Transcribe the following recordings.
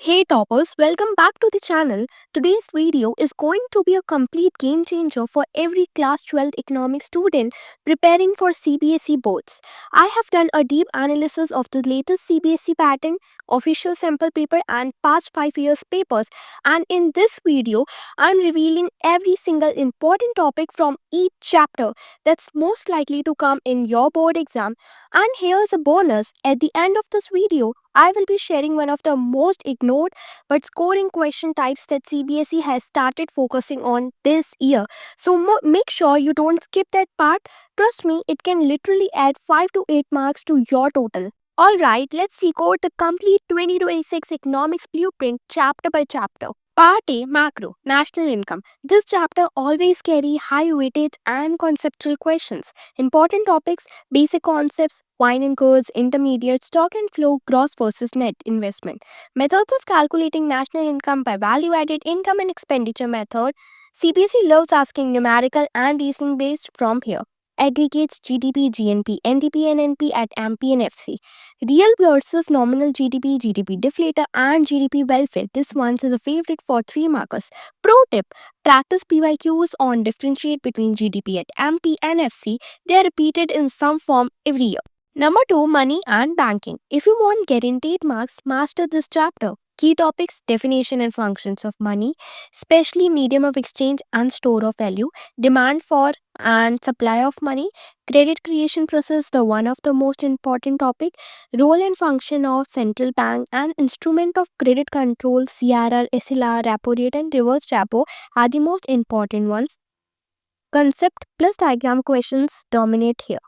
Hey toppers, welcome back to the channel. Today's video is going to be a complete game changer for every class 12 economics student preparing for CBSE boards. I have done a deep analysis of the latest CBSE pattern, official sample paper and past 5 years papers, and in this video I'm revealing every single important topic from each chapter that's most likely to come in your board exam. And here's a bonus, at the end of this video I will be sharing one of the most ignored but scoring question types that CBSE has started focusing on this year. So make sure you don't skip that part. Trust me, it can literally add 5 to 8 marks to your total. Alright, let's decode the complete 2026 economics blueprint chapter by chapter. Part A, Macro, National Income. This chapter always carry high weightage and conceptual questions. Important topics, basic concepts, wine and goods, intermediate, stock and flow, gross versus net investment. Methods of calculating national income by value-added income and expenditure method. CBSE loves asking numerical and reasoning based from here. Aggregates GDP, GNP, NDP and NP at MP and FC. Real versus nominal GDP, GDP deflator and GDP welfare. This one is a favorite for 3 markers. Pro tip, practice PYQs on differentiate between GDP at MP and FC. They are repeated in some form every year. Number 2, money and banking. If you want guaranteed marks, master this chapter. Key topics, definition and functions of money, especially medium of exchange and store of value, demand for and supply of money, credit creation process, the one of the most important topic, role and function of central bank and instrument of credit control, CRR, SLR, repo rate and reverse repo are the most important ones. Concept plus diagram questions dominate here.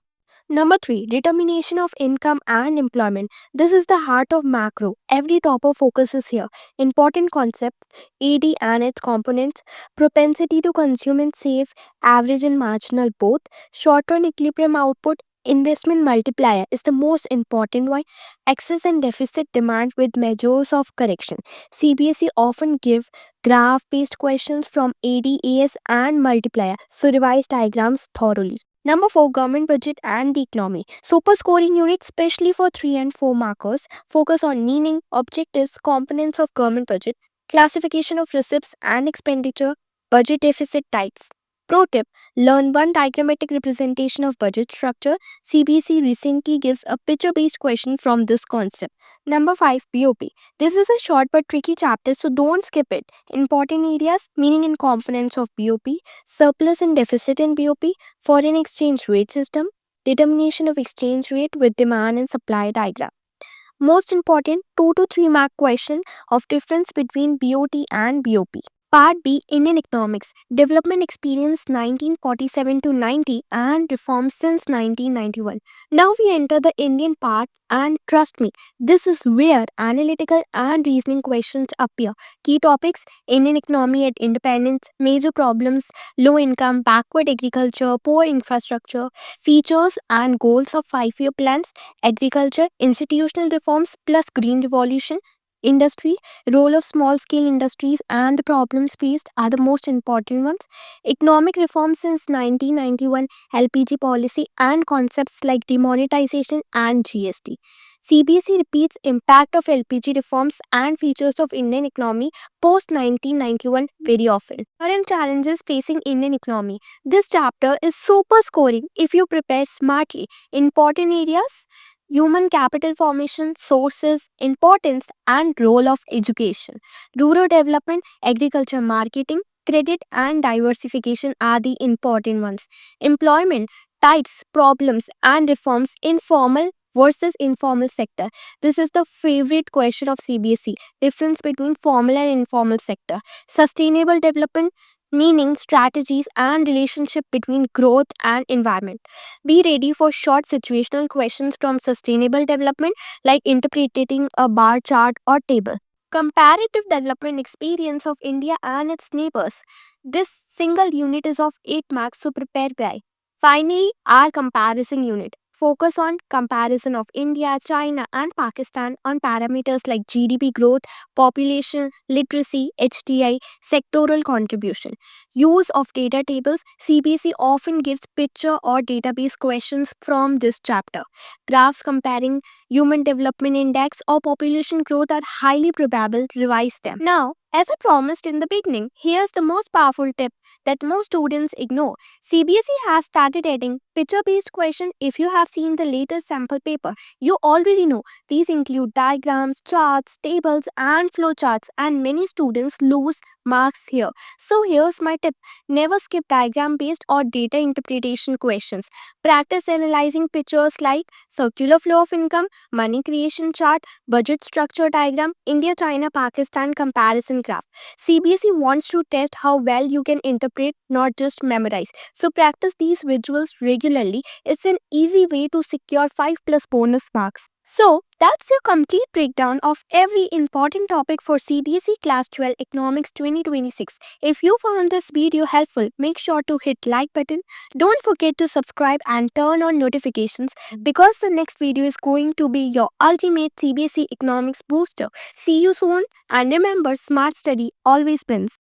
Number 3, determination of income and employment. This is the heart of macro. Every topper focuses here. Important concepts, AD and its components, propensity to consume and save, average and marginal both, short-term equilibrium output, investment multiplier is the most important one, excess and deficit demand with measures of correction. CBSE often give graph-based questions from ADAS and multiplier, so revise diagrams thoroughly. Number 4, government budget and the economy. Super scoring units, especially for 3 and 4 markers, focus on meaning, objectives, components of government budget, classification of receipts and expenditure, budget deficit types. Pro tip, learn one diagrammatic representation of budget structure. CBSE recently gives a picture-based question from this concept. Number 5, BOP. This is a short but tricky chapter, so don't skip it. Important areas, meaning and components of BOP, surplus and deficit in BOP, foreign exchange rate system, determination of exchange rate with demand and supply diagram. Most important, 2 to 3 mark question of difference between BOT and BOP. Part B, Indian economics, development experience 1947 to 90 and reforms since 1991. Now we enter the Indian part and trust me, this is where analytical and reasoning questions appear. Key topics, Indian economy at independence, major problems, low income, backward agriculture, poor infrastructure, features and goals of 5-year plans, agriculture, institutional reforms plus green revolution, industry, role of small scale industries and the problems faced are the most important ones. Economic reforms since 1991, LPG policy and concepts like demonetization and GST. CBSE repeats impact of LPG reforms and features of Indian economy post 1991 very often. Current challenges facing Indian economy. This chapter is super scoring if you prepare smartly. Important areas, human capital formation, sources, importance, and role of education. Rural development, agriculture marketing, credit, and diversification are the important ones. Employment, types, problems, and reforms in formal versus informal sector. This is the favorite question of CBSE. Difference between formal and informal sector. Sustainable development, meaning strategies and relationship between growth and environment. Be ready for short situational questions from sustainable development like interpreting a bar chart or table. Comparative development experience of India and its neighbors. This single unit is of 8 marks, so prepare guy. Finally, our comparison unit. focus on comparison of India, China, and Pakistan on parameters like GDP growth, population, literacy, HDI, sectoral contribution. Use of data tables. CBSE often gives picture or database questions from this chapter. Graphs comparing human development index or population growth are highly probable. Revise them. Now, as I promised in the beginning, here's the most powerful tip that most students ignore. CBSE has started adding picture-based questions. If you have seen the latest sample paper, you already know these include diagrams, charts, tables, and flowcharts, and many students lose marks here. So here's my tip. Never skip diagram-based or data interpretation questions. Practice analyzing pictures like circular flow of income, money creation chart, budget structure diagram, India, China, Pakistan comparison graph. CBSE wants to test how well you can interpret, not just memorize. So practice these visuals regularly. It's an easy way to secure 5 plus bonus marks. So that's your complete breakdown of every important topic for CBSE Class 12 Economics 2026. If you found this video helpful, make sure to hit like button. Don't forget to subscribe and turn on notifications because the next video is going to be your ultimate CBSE Economics booster. See you soon and remember, smart study always wins.